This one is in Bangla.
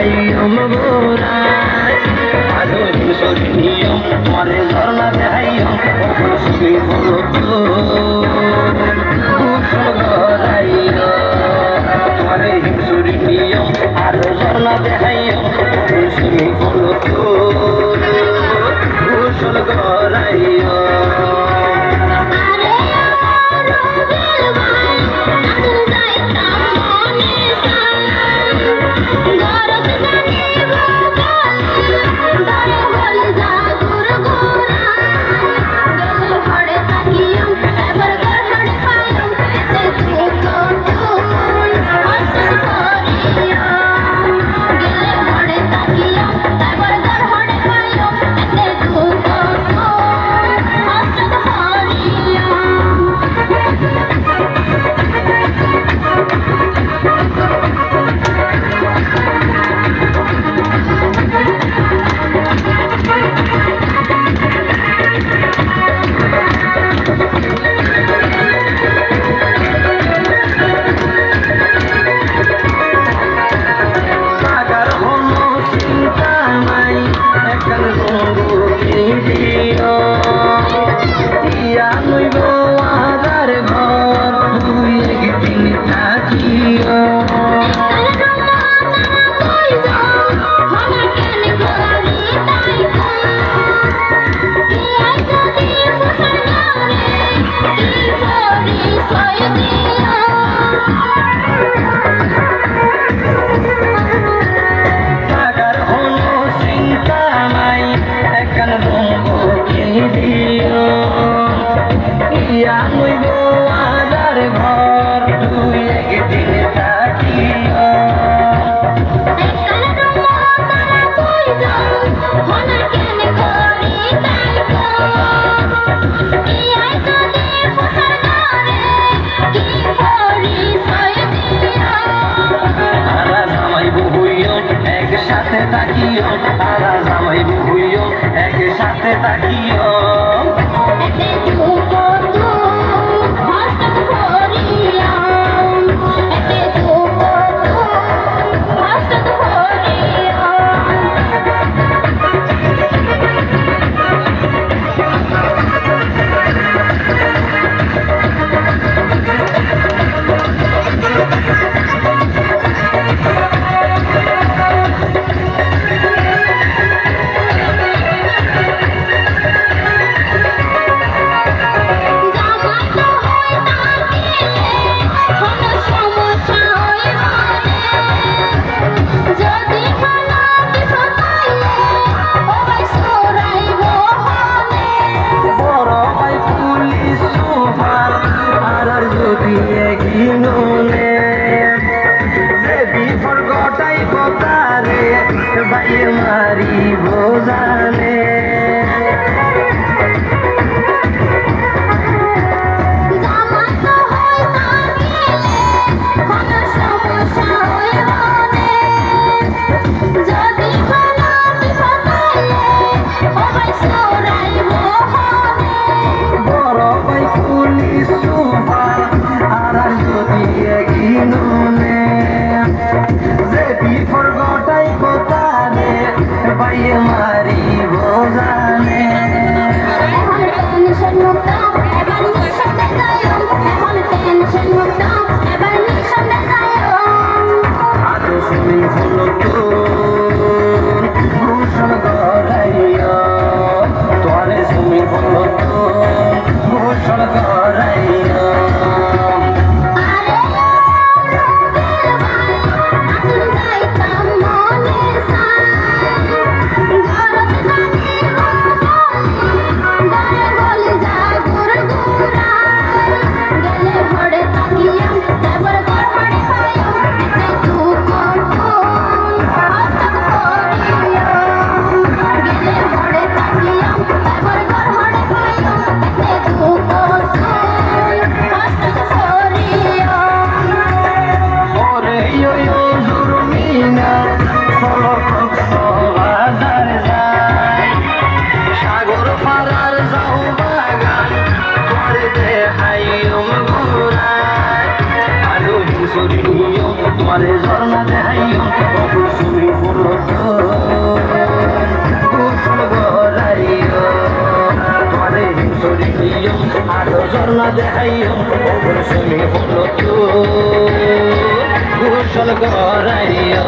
দেখাইম গোরায় আলো হিংসরি নিয়ম তোমারে ঝর্ণা দেখাইম সুখী হলো ভূষণ গড়াইল তোমারে হিংসরি নিয়ম আলো ঝর্ণা দেখাইম সুখী হলো ভূষণ গড়াইল একসাথে তাকিও তারা জামাই বুইও একসাথে তাকিও বাইরে মারি বোঝানে বড় ভাই পুলিশ সুপার আর যদি এগিয়ে যে বিফর গটাই কোতারে বাইয়ে মারি বোঝানে আরো শুনি হলো ভূষণ গড়াইয়া তোরে শুনি হলো ভূষণ গড়াইয়া তোমারে ঝর্ণা দেখাইও ঝর্ণা দেখাইও সুইমিং পুল গোসল করাইও